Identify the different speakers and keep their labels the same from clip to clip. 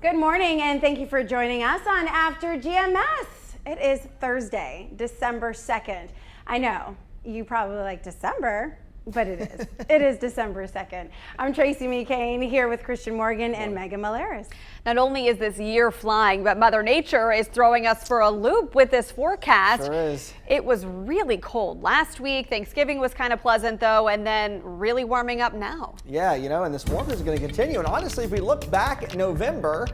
Speaker 1: Good morning, and thank you for joining us on After GMS. It is Thursday, December 2nd. I know, you probably like December, but it is. It is December 2nd. I'm Tracy McCain here with Christian Morgan and Megan Malaris.
Speaker 2: Not only is this year flying, but Mother Nature is throwing us for a loop with this forecast.
Speaker 3: Sure is.
Speaker 2: It was really cold last week. Thanksgiving was kind of pleasant though, and then really warming up now.
Speaker 3: Yeah, and this warmth is going to continue. And honestly, if we look back at November,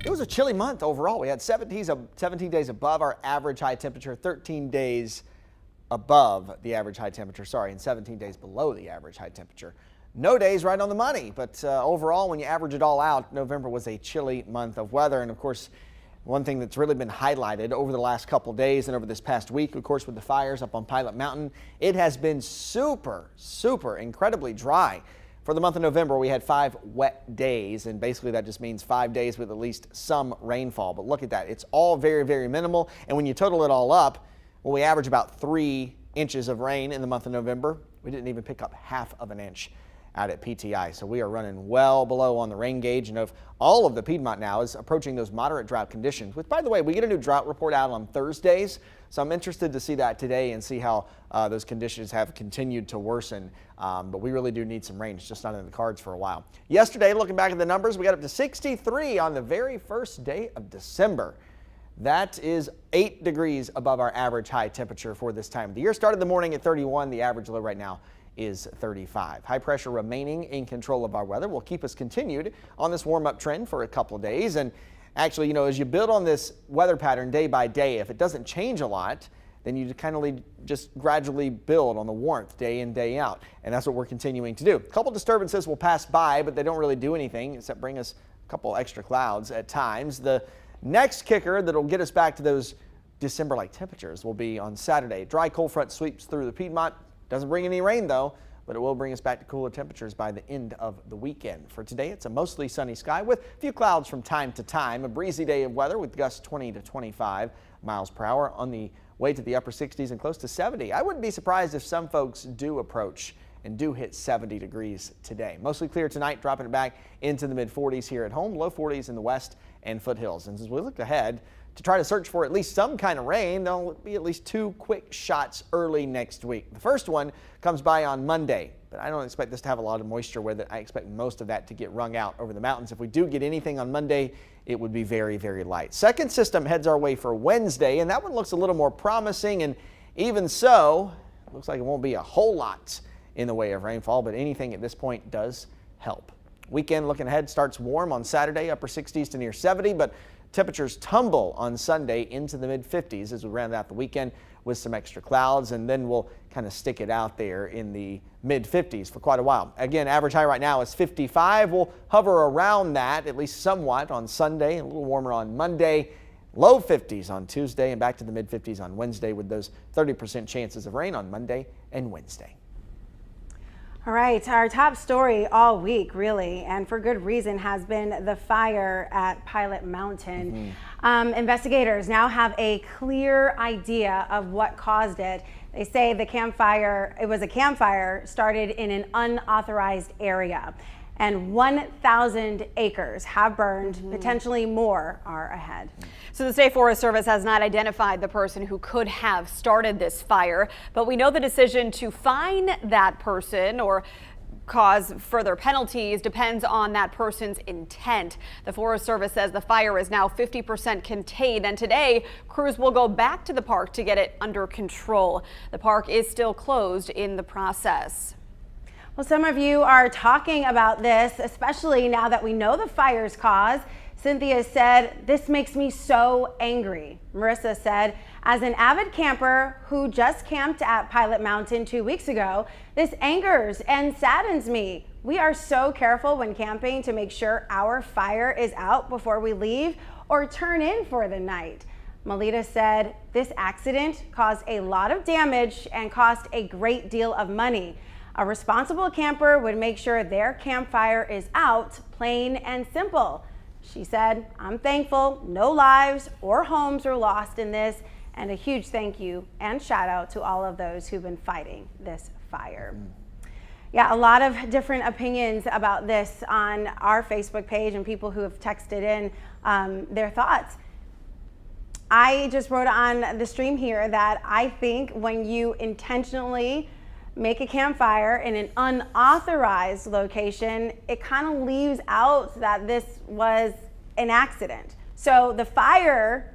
Speaker 3: it was a chilly month overall. We had 17 days above our average high temperature, 13 days above the average high temperature, and 17 days below the average high temperature. No days right on the money, but overall, when you average it all out, November was a chilly month of weather. And of course, one thing that's really been highlighted over the last couple days and over this past week, of course, with the fires up on Pilot Mountain, it has been super incredibly dry. For the month of November, we had 5 wet days, and basically that just means 5 days with at least some rainfall. But look at that. It's all very minimal. And when you total it all up, well, we average about 3 inches of rain in the month of November. We didn't even pick up half of an inch out at PTI. So we are running well below on the rain gauge. And of all of the Piedmont now is approaching those moderate drought conditions, which, by the way, we get a new drought report out on Thursdays. So I'm interested to see that today and see how those conditions have continued to worsen. But we really do need some rain. It's just not in the cards for a while. Yesterday, looking back at the numbers, we got up to 63 on the very first day of December. That is 8 degrees above our average high temperature for this time of the year. Started the morning at 31. The average low right now is 35. High pressure remaining in control of our weather will keep us continued on this warm up trend for a couple of days. And actually, as you build on this weather pattern day by day, if it doesn't change a lot, then you kind of just gradually build on the warmth day in, day out. And that's what we're continuing to do. A couple disturbances will pass by, but they don't really do anything except bring us a couple extra clouds at times. The next kicker that'll get us back to those December-like temperatures will be on Saturday. Dry cold front sweeps through the Piedmont. Doesn't bring any rain though, but it will bring us back to cooler temperatures by the end of the weekend. For today, it's a mostly sunny sky with a few clouds from time to time. A breezy day of weather with gusts 20 to 25 miles per hour on the way to the upper 60s and close to 70. I wouldn't be surprised if some folks do approach and do hit 70 degrees today. Mostly clear tonight, dropping it back into the mid 40s here at home, low 40s in the west and foothills. And as we look ahead to try to search for at least some kind of rain, there'll be at least 2 quick shots early next week. The first one comes by on Monday, but I don't expect this to have a lot of moisture with it. I expect most of that to get wrung out over the mountains. If we do get anything on Monday, it would be very light. Second system heads our way for Wednesday, and that one looks a little more promising. And even so, it looks like it won't be a whole lot in the way of rainfall, but anything at this point does help. Weekend looking ahead starts warm on Saturday, upper 60s to near 70, but temperatures tumble on Sunday into the mid 50s as we round out the weekend with some extra clouds, and then we'll kind of stick it out there in the mid 50s for quite a while. Again, average high right now is 55. We'll hover around that at least somewhat on Sunday, a little warmer on Monday, low 50s on Tuesday, and back to the mid 50s on Wednesday with those 30% chances of rain on Monday and Wednesday.
Speaker 1: All right, our top story all week, really, and for good reason, has been the fire at Pilot Mountain. Investigators now have a clear idea of what caused it. They say it was a campfire started in an unauthorized area, and 1,000 acres have burned. Potentially more are ahead.
Speaker 2: So the State Forest Service has not identified the person who could have started this fire, but we know the decision to fine that person or cause further penalties depends on that person's intent. The Forest Service says the fire is now 50% contained, and today crews will go back to the park to get it under control. The park is still closed in the process.
Speaker 1: Well, some of you are talking about this, especially now that we know the fire's cause. Cynthia said, "This makes me so angry." Marissa said, "As an avid camper who just camped at Pilot Mountain 2 weeks ago, this angers and saddens me. We are so careful when camping to make sure our fire is out before we leave or turn in for the night." Melita said, "This accident caused a lot of damage and cost a great deal of money. A responsible camper would make sure their campfire is out, plain and simple." She said, "I'm thankful no lives or homes were lost in this, and a huge thank you and shout out to all of those who've been fighting this fire." Yeah, a lot of different opinions about this on our Facebook page and people who have texted in their thoughts. I just wrote on the stream here that I think when you intentionally make a campfire in an unauthorized location, it kind of leaves out that this was an accident. So the fire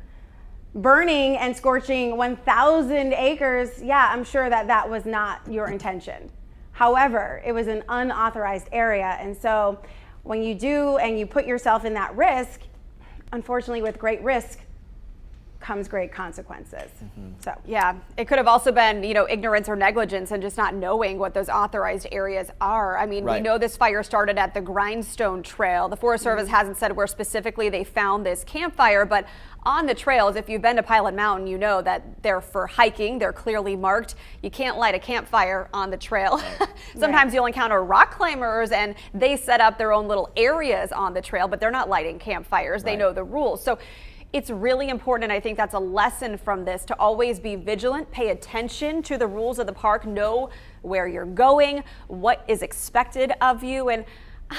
Speaker 1: burning and scorching 1,000 acres, yeah, I'm sure that that was not your intention. However, it was an unauthorized area. And so when you do and you put yourself in that risk, unfortunately with great risk comes great consequences. So
Speaker 2: yeah, it could have also been, ignorance or negligence and just not knowing what those authorized areas are. I mean, we know this fire started at the Grindstone Trail. The Forest Service hasn't said where specifically they found this campfire, but on the trails, if you've been to Pilot Mountain, you know that they're for hiking. They're clearly marked. You can't light a campfire on the trail. Sometimes you'll encounter rock climbers and they set up their own little areas on the trail, but they're not lighting campfires. They know the rules. So it's really important, and I think that's a lesson from this, to always be vigilant, pay attention to the rules of the park, know where you're going, what is expected of you, and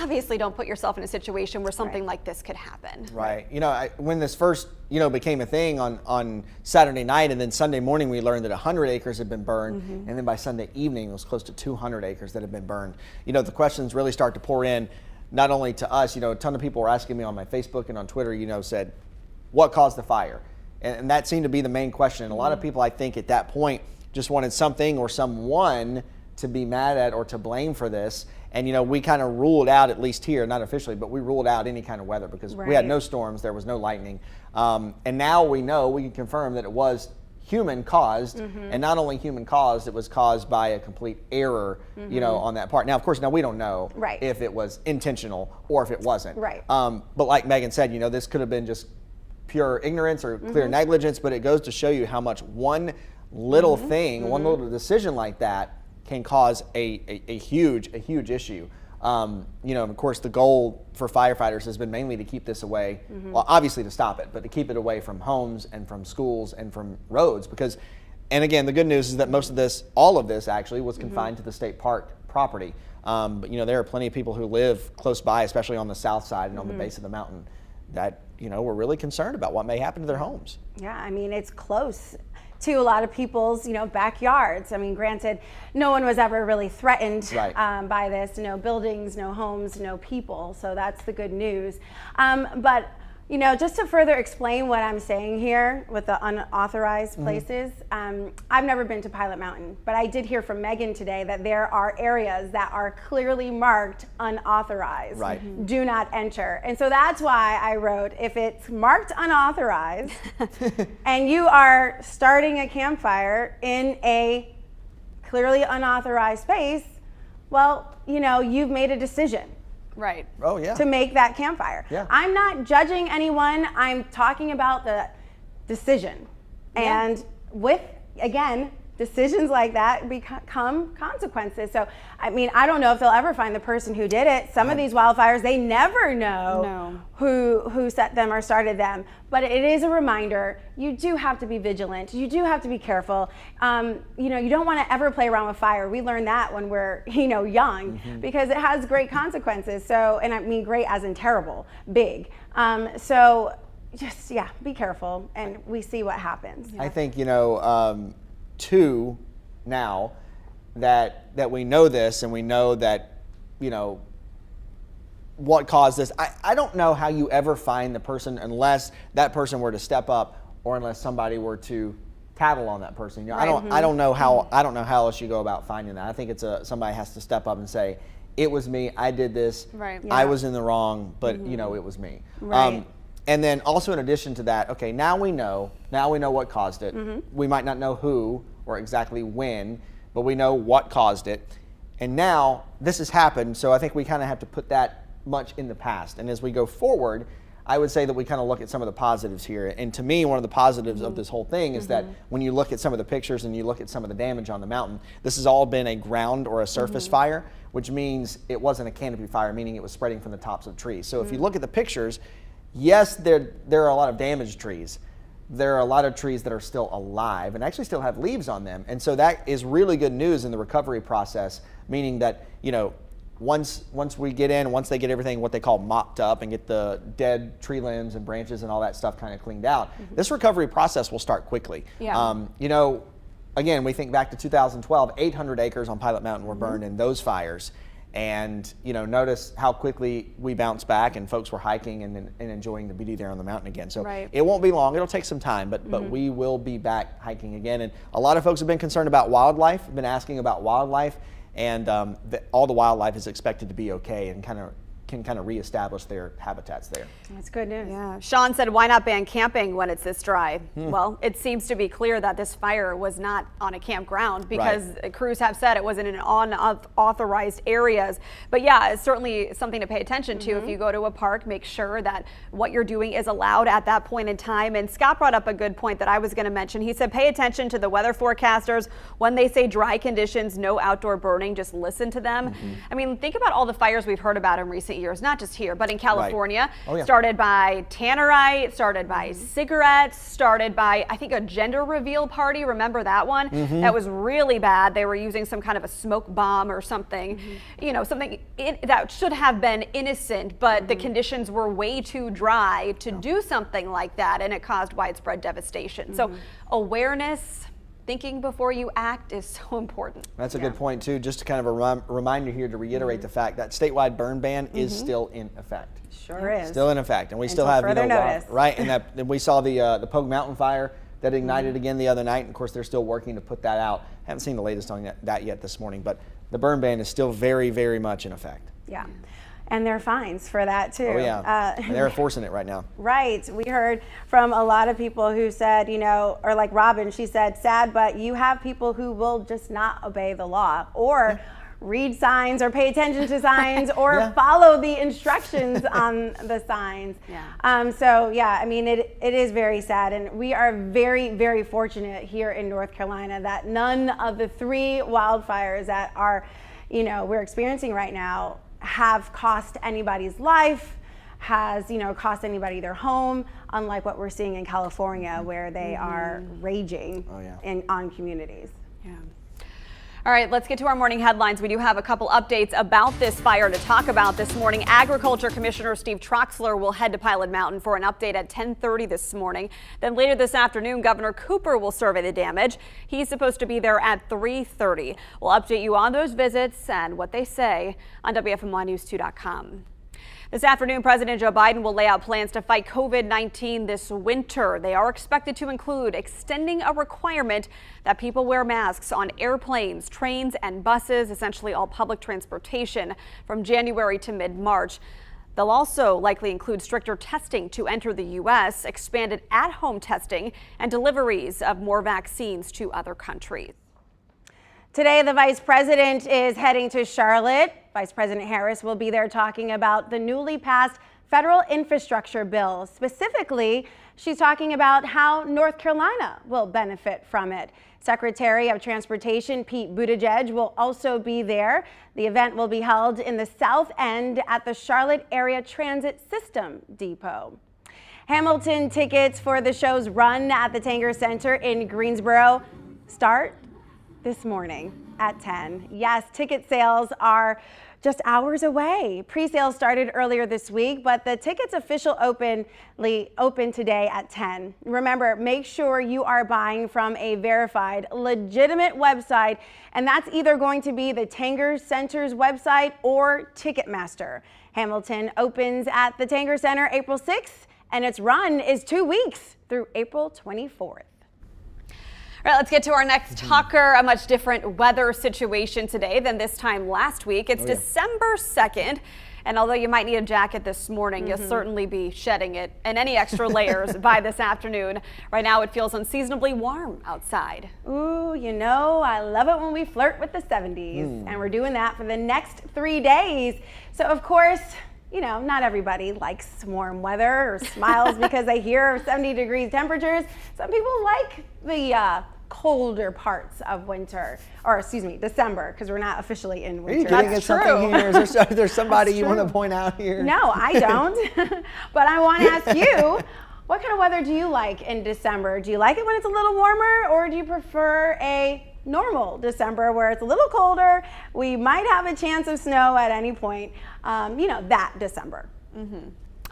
Speaker 2: obviously don't put yourself in a situation where something like this could happen.
Speaker 3: Right. When this first, became a thing on Saturday night, and then Sunday morning we learned that 100 acres had been burned, and then by Sunday evening it was close to 200 acres that had been burned. The questions really start to pour in, not only to us, a ton of people were asking me on my Facebook and on Twitter, said, what caused the fire? And that seemed to be the main question. And a lot of people, I think, at that point just wanted something or someone to be mad at or to blame for this. And, we kind of ruled out, at least here, not officially, but we ruled out any kind of weather because we had no storms, there was no lightning. And now we can confirm that it was human caused, and not only human caused, it was caused by a complete error, on that part. Now, of course, we don't know if it was intentional or if it wasn't. But like Megan said, this could have been just pure ignorance or clear negligence, but it goes to show you how much one little thing, one little decision like that can cause a huge issue. Of course, the goal for firefighters has been mainly to keep this away, well, obviously to stop it, but to keep it away from homes and from schools and from roads, because, and again, the good news is that all of this actually was confined to the state park property. But there are plenty of people who live close by, especially on the south side and on the base of the mountain, that we're really concerned about what may happen to their homes. Yeah,
Speaker 1: I mean, it's close to a lot of people's backyards. I mean, granted, no one was ever really threatened by this. No buildings, no homes, no people. So that's the good news. But just to further explain what I'm saying here with the unauthorized places, I've never been to Pilot Mountain, but I did hear from Megan today that there are areas that are clearly marked unauthorized, do not enter. And so that's why I wrote, if it's marked unauthorized and you are starting a campfire in a clearly unauthorized space, well, you've made a decision.
Speaker 3: Oh, yeah.
Speaker 1: To make that campfire.
Speaker 3: Yeah.
Speaker 1: I'm not judging anyone. I'm talking about the decision. And with, again, decisions like that become consequences. So, I mean, I don't know if they'll ever find the person who did it. Some of these wildfires, they never know who set them or started them. But it is a reminder, you do have to be vigilant. You do have to be careful. You don't want to ever play around with fire. We learned that when we're, young, because it has great consequences. So, and I mean great as in terrible, big. So just, be careful, and we see what happens.
Speaker 3: I think, too, now that we know this and we know that, what caused this. I don't know how you ever find the person unless that person were to step up or unless somebody were to tattle on that person. I don't know how else you go about finding that. I think it's somebody has to step up and say, it was me, I did this, I was in the wrong, but it was me. And then also in addition to that, okay, now we know what caused it. We might not know who or exactly when, but we know what caused it. And now this has happened, so I think we kind of have to put that much in the past. And as we go forward, I would say that we kind of look at some of the positives here. And to me, one of the positives of this whole thing is that when you look at some of the pictures and you look at some of the damage on the mountain, this has all been a ground or a surface fire, which means it wasn't a canopy fire, meaning it was spreading from the tops of trees. So if you look at the pictures, yes, there are a lot of damaged trees, there are a lot of trees that are still alive and actually still have leaves on them. And so that is really good news in the recovery process, meaning that, once we get in, once they get everything what they call mopped up and get the dead tree limbs and branches and all that stuff kind of cleaned out, this recovery process will start quickly.
Speaker 2: Yeah.
Speaker 3: Again, we think back to 2012, 800 acres on Pilot Mountain were burned in those fires. And, notice how quickly we bounced back and folks were hiking and enjoying the beauty there on the mountain again. So it won't be long. It'll take some time, but we will be back hiking again. And a lot of folks have been concerned about wildlife, been asking about wildlife, and all the wildlife is expected to be okay and can kind of reestablish their habitats there.
Speaker 1: That's good news.
Speaker 2: Yeah. Sean said, why not ban camping when it's this dry? Well, it seems to be clear that this fire was not on a campground because crews have said it wasn't in unauthorized areas. But yeah, it's certainly something to pay attention to. If you go to a park, make sure that what you're doing is allowed at that point in time. And Scott brought up a good point that I was going to mention. He said, pay attention to the weather forecasters. When they say dry conditions, no outdoor burning, just listen to them. I mean, think about all the fires we've heard about in recent years, not just here, but in California. Started by tannerite, started by cigarettes, started by, I think, a gender reveal party. Remember that one? That was really bad. They were using some kind of a smoke bomb or something, something that should have been innocent, but the conditions were way too dry to do something like that, and it caused widespread devastation. So awareness, thinking before you act is so important.
Speaker 3: That's a good point too. Just to kind of a reminder here to reiterate the fact that statewide burn ban is still in effect.
Speaker 1: Sure is.
Speaker 3: Still in effect, and we still have right, and we saw the Pogue Mountain fire that ignited again the other night. And of course, they're still working to put that out. Haven't seen the latest on that yet this morning, but the burn ban is still very, very much in effect.
Speaker 1: Yeah. And there are fines for that too.
Speaker 3: Oh yeah, and they're enforcing it right now.
Speaker 1: Right. We heard from a lot of people who said, or like Robin, she said, sad, but you have people who will just not obey the law or read signs or pay attention to signs or follow the instructions on the signs. So yeah, I mean, it is very sad, and we are very, very fortunate here in North Carolina that none of the 3 wildfires that are, we're experiencing right now have cost anybody's life, has cost anybody their home, unlike what we're seeing in California where they are raging on communities.
Speaker 2: All right, let's get to our morning headlines. We do have a couple updates about this fire to talk about this morning. Agriculture Commissioner Steve Troxler will head to Pilot Mountain for an update at 10:30 this morning. Then later this afternoon, Governor Cooper will survey the damage. He's supposed to be there at 3:30. We'll update you on those visits and what they say on WFMYnews2.com. This afternoon, President Joe Biden will lay out plans to fight COVID-19 this winter. They are expected to include extending a requirement that people wear masks on airplanes, trains, and buses, essentially all public transportation, from January to mid-March. They'll also likely include stricter testing to enter the U.S., expanded at-home testing, and deliveries of more vaccines to other countries.
Speaker 1: Today, the vice president is heading to Charlotte. Vice President Harris will be there talking about the newly passed federal infrastructure bill. Specifically, she's talking about how North Carolina will benefit from it. Secretary of Transportation Pete Buttigieg will also be there. The event will be held in the South End at the Charlotte Area Transit System Depot. Hamilton tickets for the show's run at the Tanger Center in Greensboro start this morning at 10. Yes, ticket sales are just hours away. Pre-sales started earlier this week, but the tickets officially open today at 10. Remember, make sure you are buying from a verified, legitimate website, and that's either going to be the Tanger Center's website or Ticketmaster. Hamilton opens at the Tanger Center April 6th, and its run is 2 weeks through April 24th.
Speaker 2: All right, let's get to our next talker. A much different weather situation today than this time last week. It's December 2nd. And although you might need a jacket this morning, you'll certainly be shedding it and any extra layers by this afternoon. Right now, it feels unseasonably warm outside.
Speaker 1: Ooh, I love it when we flirt with the 70s. And we're doing that for the next 3 days. So, of course, not everybody likes warm weather or smiles because they hear 70 degrees temperatures. Some people like the colder parts of winter, or December, because we're not officially in winter.
Speaker 3: Are you getting something here? Is there somebody you want to point out here?
Speaker 1: No, I don't. But I want to ask you, What kind of weather do you like in December? Do you like it when it's a little warmer, or do you prefer a normal December where it's a little colder? We might have a chance of snow at any point, that December.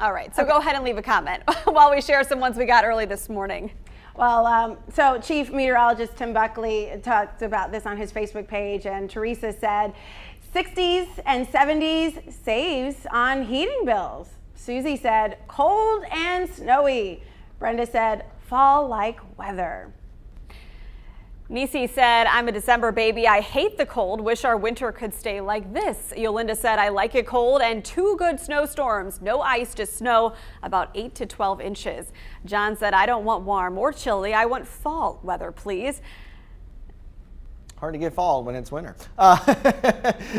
Speaker 2: All right, so go ahead and leave a comment while we share some ones we got early this morning.
Speaker 1: Well, so Chief Meteorologist Tim Buckley talked about this on his Facebook page, and Teresa said 60s and 70s saves on heating bills. Susie said cold and snowy. Brenda said fall-like weather.
Speaker 2: Nisi said, I'm a December baby. I hate the cold. Wish our winter could stay like this. Yolinda said, I like it cold and 2 good snowstorms. No ice, just snow, about 8 to 12 inches. John said, I don't want warm or chilly. I want fall weather, please.
Speaker 3: Hard to get fall when it's winter.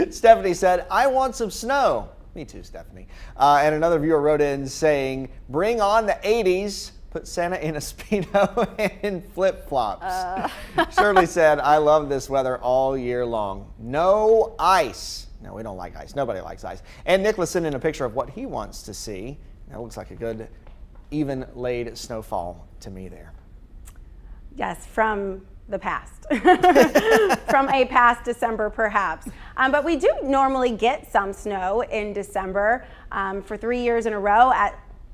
Speaker 3: Stephanie said, I want some snow. Me too, Stephanie. And another viewer wrote in saying, bring on the 80s. Put Santa in a Speedo and flip-flops. Shirley said, I love this weather all year long. No ice. No, we don't like ice. Nobody likes ice. And Nicholas sent in a picture of what he wants to see. That looks like a good, even laid snowfall to me there.
Speaker 1: Yes, from the past. From a past December, perhaps. But we do normally get some snow in December for 3 years in a row.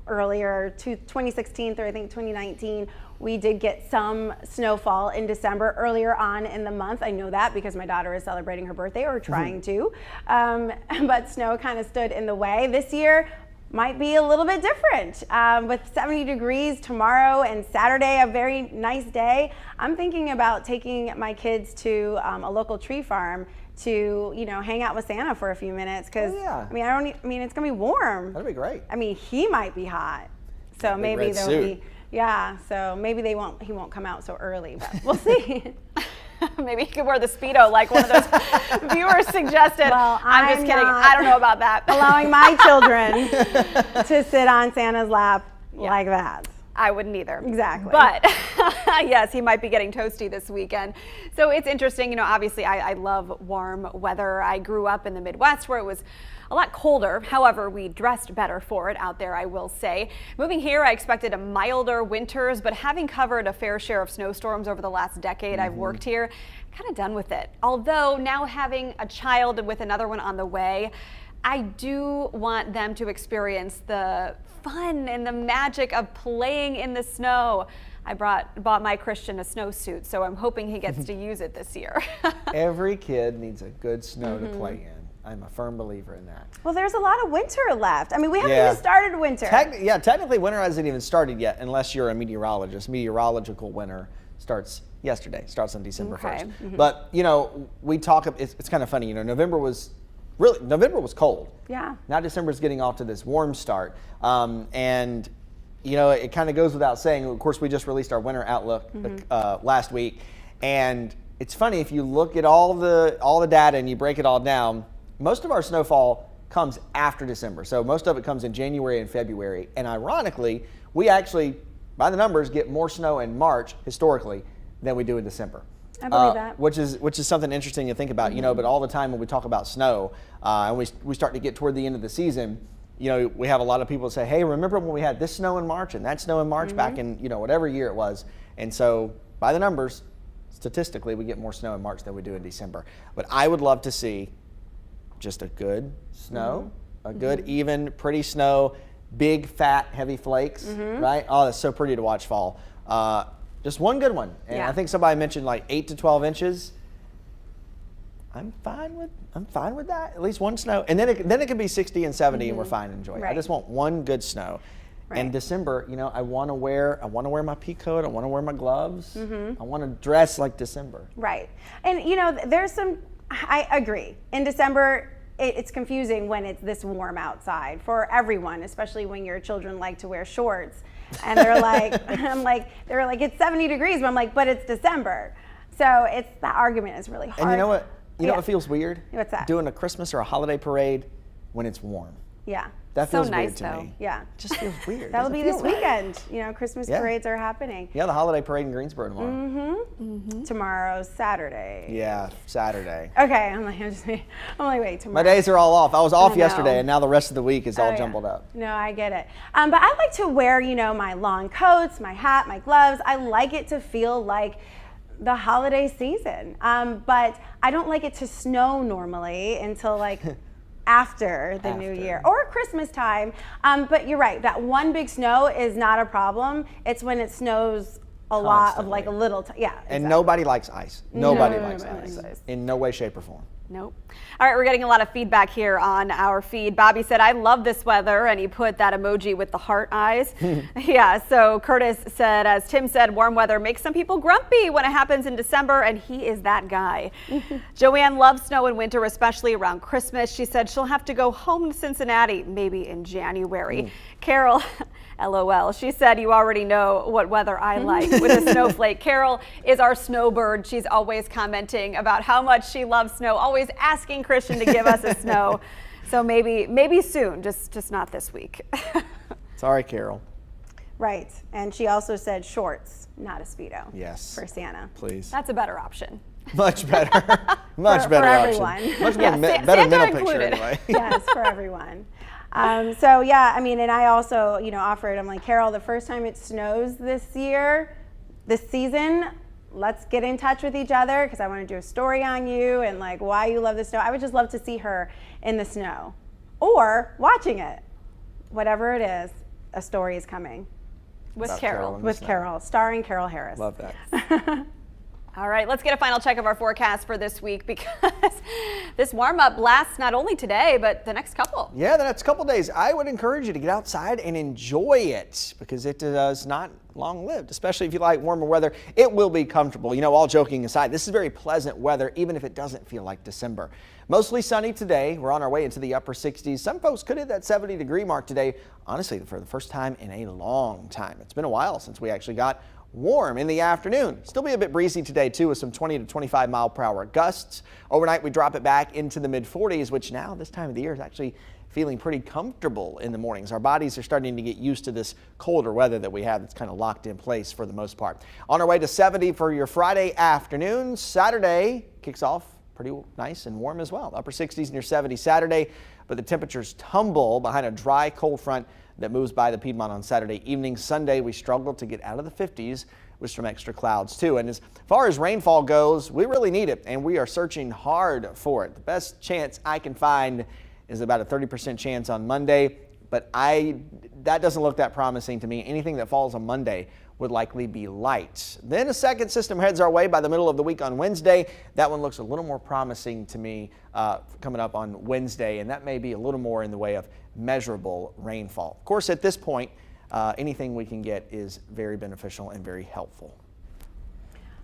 Speaker 1: Earlier, 2016 through I think 2019, we did get some snowfall in December earlier on in the month. I know that because my daughter is celebrating her birthday, or trying to, but snow kind of stood in the way. This year might be a little bit different. With 70 degrees tomorrow and Saturday, a very nice day. I'm thinking about taking my kids to a local tree farm to hang out with Santa for a few minutes, because it's gonna be warm.
Speaker 3: That'd be great.
Speaker 1: I mean, he might be hot, so maybe there'll be so maybe he won't come out so early, but we'll see.
Speaker 2: Maybe he could wear the Speedo like one of those viewers suggested.
Speaker 1: Well,
Speaker 2: I'm just kidding. I don't know about that.
Speaker 1: Allowing my children to sit on Santa's lap like that.
Speaker 2: I wouldn't either.
Speaker 1: Exactly.
Speaker 2: But yes, he might be getting toasty this weekend. So it's interesting. Obviously I love warm weather. I grew up in the Midwest where it was a lot colder. However, we dressed better for it out there, I will say. Moving here, I expected a milder winters, but having covered a fair share of snowstorms over the last decade I've worked here, kind of done with it. Although now having a child with another one on the way, I do want them to experience the fun and the magic of playing in the snow. I bought my Christian a snowsuit, so I'm hoping he gets to use it this year.
Speaker 3: Every kid needs a good snow to play in. I'm a firm believer in that.
Speaker 1: Well, there's a lot of winter left. I mean, we haven't even started winter.
Speaker 3: Technically winter hasn't even started yet, unless you're a meteorologist. Meteorological winter starts yesterday, starts on December 1st. But, we talk, it's kind of funny, November was cold. Yeah. Now December's getting off to this warm start. And it kind of goes without saying, of course, we just released our winter outlook last week. And it's funny, if you look at all the data and you break it all down, most of our snowfall comes after December. So most of it comes in January and February. And ironically, we actually, by the numbers, get more snow in March historically than we do in December.
Speaker 1: I believe that.
Speaker 3: Which is something interesting to think about, but all the time when we talk about snow and we start to get toward the end of the season, we have a lot of people say, hey, remember when we had this snow in March and that snow in March back in, whatever year it was. And so by the numbers, statistically, we get more snow in March than we do in December. But I would love to see just a good snow, a good, even, pretty snow, big, fat, heavy flakes, right? Oh, that's so pretty to watch fall. Just one good one. And I think somebody mentioned like 8 to 12 inches. I'm fine with that. At least one snow. And then it can be 60 and 70 and we're fine and enjoy it. I just want one good snow. Right. And December, I want to wear my pea coat. I want to wear my gloves. I want to dress like December.
Speaker 1: Right. And I agree. In December, it's confusing when it's this warm outside for everyone, especially when your children like to wear shorts. And they're like, they're like, it's 70 degrees. But I'm like, but it's December. So the argument is really hard.
Speaker 3: And you know what? You know what feels weird?
Speaker 1: What's that?
Speaker 3: Doing a Christmas or a holiday parade when it's warm.
Speaker 1: Yeah.
Speaker 3: That
Speaker 2: So
Speaker 3: feels
Speaker 2: nice,
Speaker 3: weird to
Speaker 2: though.
Speaker 3: me.
Speaker 1: Yeah.
Speaker 3: It just feels weird.
Speaker 1: That'll
Speaker 3: Doesn't
Speaker 1: be this
Speaker 3: feel right.
Speaker 1: weekend. You know, Christmas
Speaker 3: Yeah.
Speaker 1: parades are happening.
Speaker 3: Yeah, the holiday parade in Greensboro tomorrow.
Speaker 1: Tomorrow's Saturday.
Speaker 3: Yeah, Saturday.
Speaker 1: Okay, I'm like, wait, tomorrow.
Speaker 3: My days are all off. I was off
Speaker 2: I
Speaker 3: yesterday,
Speaker 2: know.
Speaker 3: and now the rest of the week is all
Speaker 1: Oh,
Speaker 3: jumbled
Speaker 1: yeah.
Speaker 3: up.
Speaker 1: No, I get it. But I like to wear, you know, my long coats, my hat, my gloves. I like it to feel like the holiday season. But I don't like it to snow normally until like after the new year or Christmas time. But you're right, that one big snow is not a problem. It's when it snows a lot of like a little, yeah.
Speaker 3: And
Speaker 1: exactly.
Speaker 3: nobody likes ice. Nobody
Speaker 1: No,
Speaker 3: likes
Speaker 1: nobody
Speaker 3: ice.
Speaker 1: likes ice.
Speaker 3: In no way, shape, or form.
Speaker 2: Nope. All right, we're getting a lot of feedback here on our feed. Bobby said, I love this weather, and he put that emoji with the heart eyes. Yeah, so Curtis said, as Tim said, warm weather makes some people grumpy when it happens in December, and he is that guy. Joanne loves snow in winter, especially around Christmas. She said she'll have to go home to Cincinnati, maybe in January. Carol, LOL, she said, you already know what weather I like with a snowflake. Carol is our snowbird. She's always commenting about how much she loves snow, always asking Christian to give us a snow. So maybe soon, just not this week.
Speaker 3: Sorry, Carol.
Speaker 1: Right. And she also said shorts, not a Speedo.
Speaker 3: Yes.
Speaker 1: For Santa.
Speaker 3: Please.
Speaker 2: That's a better option.
Speaker 3: Much better. Much
Speaker 1: For
Speaker 3: better
Speaker 1: everyone.
Speaker 3: option. Much more
Speaker 2: Yeah,
Speaker 3: better
Speaker 2: Santa
Speaker 3: mental picture
Speaker 2: included.
Speaker 3: anyway.
Speaker 1: Yes, for everyone. So yeah, I mean, and I also, you know, offered, I'm like, Carol, the first time it snows this season, let's get in touch with each other because I want to do a story on you and like why you love the snow. I would just love to see her in the snow or watching it. Whatever it is, a story is coming.
Speaker 2: With
Speaker 3: About
Speaker 2: Carol.
Speaker 3: in the
Speaker 1: With
Speaker 3: snow.
Speaker 1: Carol, starring Carol Harris.
Speaker 3: Love that.
Speaker 2: All right, let's get a final check of our forecast for this week because this warm-up lasts not only today, but the next couple.
Speaker 3: Yeah, the next couple days, I would encourage you to get outside and enjoy it because it is not long-lived, especially if you like warmer weather. It will be comfortable. You know, all joking aside, this is very pleasant weather, even if it doesn't feel like December. Mostly sunny today. We're on our way into the upper 60s. Some folks could hit that 70-degree mark today, honestly, for the first time in a long time. It's been a while since we actually got warm in the afternoon. Still be a bit breezy today too with some 20 to 25 mile per hour gusts. Overnight we drop it back into the mid 40s, which now this time of the year is actually feeling pretty comfortable in the mornings. Our bodies are starting to get used to this colder weather that we have that's kind of locked in place for the most part. On our way to 70 for your Friday afternoon. Saturday kicks off pretty nice and warm as well. Upper 60s near 70 Saturday, but the temperatures tumble behind a dry cold front that moves by the Piedmont on Saturday evening. Sunday, we struggle to get out of the 50s with some extra clouds too. And as far as rainfall goes, we really need it, and we are searching hard for it. The best chance I can find is about a 30% chance on Monday, but that doesn't look that promising to me. Anything that falls on Monday would likely be light. Then a second system heads our way by the middle of the week on Wednesday. That one looks a little more promising to me coming up on Wednesday, and that may be a little more in the way of measurable rainfall. Of course, at this point, anything we can get is very beneficial and very helpful.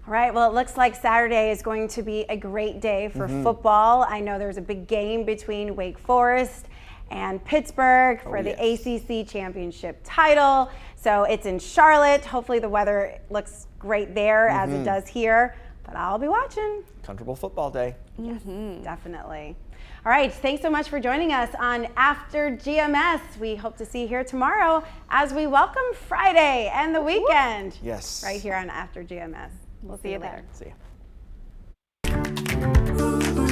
Speaker 1: All right, well, it looks like Saturday is going to be a great day for football. I know there's a big game between Wake Forest and Pittsburgh for the ACC championship title. So it's in Charlotte. Hopefully the weather looks great there as it does here, but I'll be watching.
Speaker 3: Comfortable football day.
Speaker 1: Yes, definitely. All right, thanks so much for joining us on After GMS. We hope to see you here tomorrow as we welcome Friday and the weekend.
Speaker 3: Yes.
Speaker 1: Right here on After GMS.
Speaker 2: We'll see you there.
Speaker 3: See ya.